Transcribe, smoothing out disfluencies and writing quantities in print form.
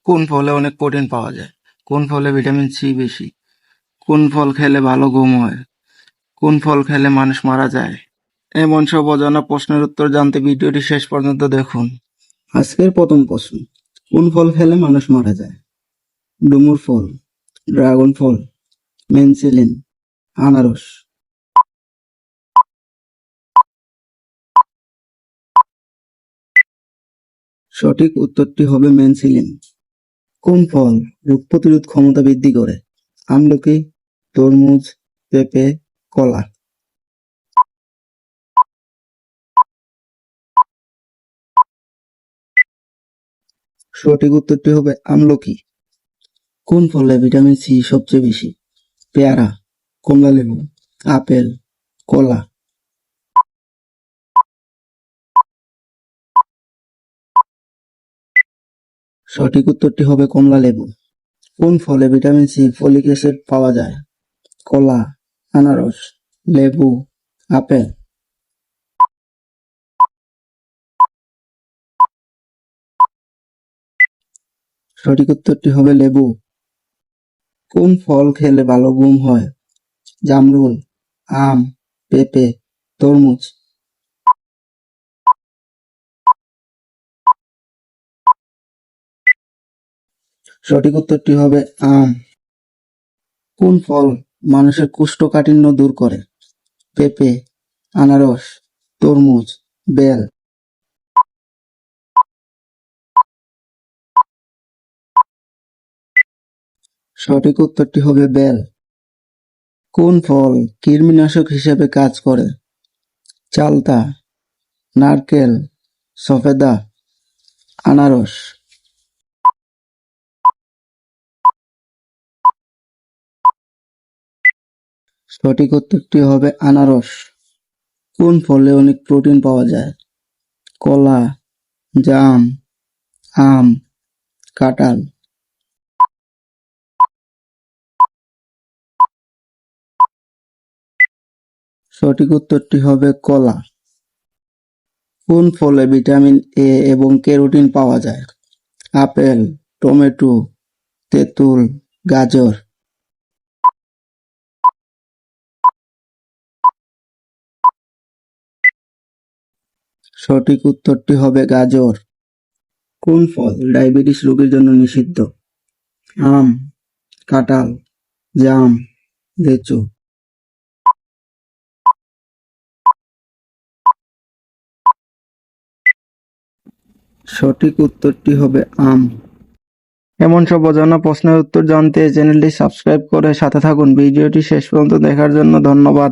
কোন ফলে অনেক প্রোটিন পাওয়া যায়? কোন ফলে ভিটামিন সি বেশি? কোন ফল খেলে ভালো ঘুম হয়? কোন ফল খেলে মানুষ মারা যায়? এমন সব অজানা প্রশ্নের উত্তর জানতে ভিডিওটি শেষ পর্যন্ত দেখুন। আজকের প্রথম প্রশ্ন, কোন ফল খেলে মানুষ মারা যায়? ডুমুর ফল, ড্রাগন ফল, মেনসিলিন, আনারস। সঠিক উত্তরটি হবে মেনসিলিন। কোন ফল রোগ প্রতিরোধ ক্ষমতা বৃদ্ধি করে? আমলকি, তরমুজ, পেঁপে, কলা। সঠিক উত্তরটি হবে আমলকি। কোন ফলে ভিটামিন সি সবচেয়ে বেশি? পেয়ারা, কমলালেবু, আপেল, কলা। সঠিক উত্তরটি হবে কমলালেবু। কোন ফলে ভিটামিন সি ফলিক অ্যাসিড পাওয়া যায়? কলা, আনারস, লেবু, আপেল। সঠিক উত্তরটি হবে লেবু। কোন ফল খেলে ভালো ঘুম হয়? জামরুল, আম, পেঁপে, তরমুজ। সঠিক উত্তরটি হবে আম। কোন ফল মানুষের কোষ্ঠকাঠিন্য দূর করে? পেঁপে, আনারস, তরমুজ, বেল। সঠিক উত্তরটি হবে বেল। কোন ফল কৃমিনাশক হিসেবে কাজ করে? চালতা, নারকেল, সফেদা, আনারস। সঠিক উত্তরটি হবে আনারস। কোন ফলে অনেক প্রোটিন পাওয়া যায়? কলা, জাম, আম, কাঁঠাল। সঠিক উত্তরটি হবে কলা। কোন ফলে ভিটামিন এ এবং ক্যারোটিন পাওয়া যায়? আপেল, টমেটো, তেঁতুল, গাজর। সঠিক উত্তরটি হবে গাজর। কোন ফল ডায়াবেটিস রোগীর জন্য নিষিদ্ধ? আম, কাঁঠাল, জাম, লিচু। সঠিক উত্তরটি হবে আম। এমন সব অজানা প্রশ্নের উত্তর জানতে চ্যানেলটি সাবস্ক্রাইব করে সাথে থাকুন। ভিডিওটি শেষ পর্যন্ত দেখার জন্য ধন্যবাদ।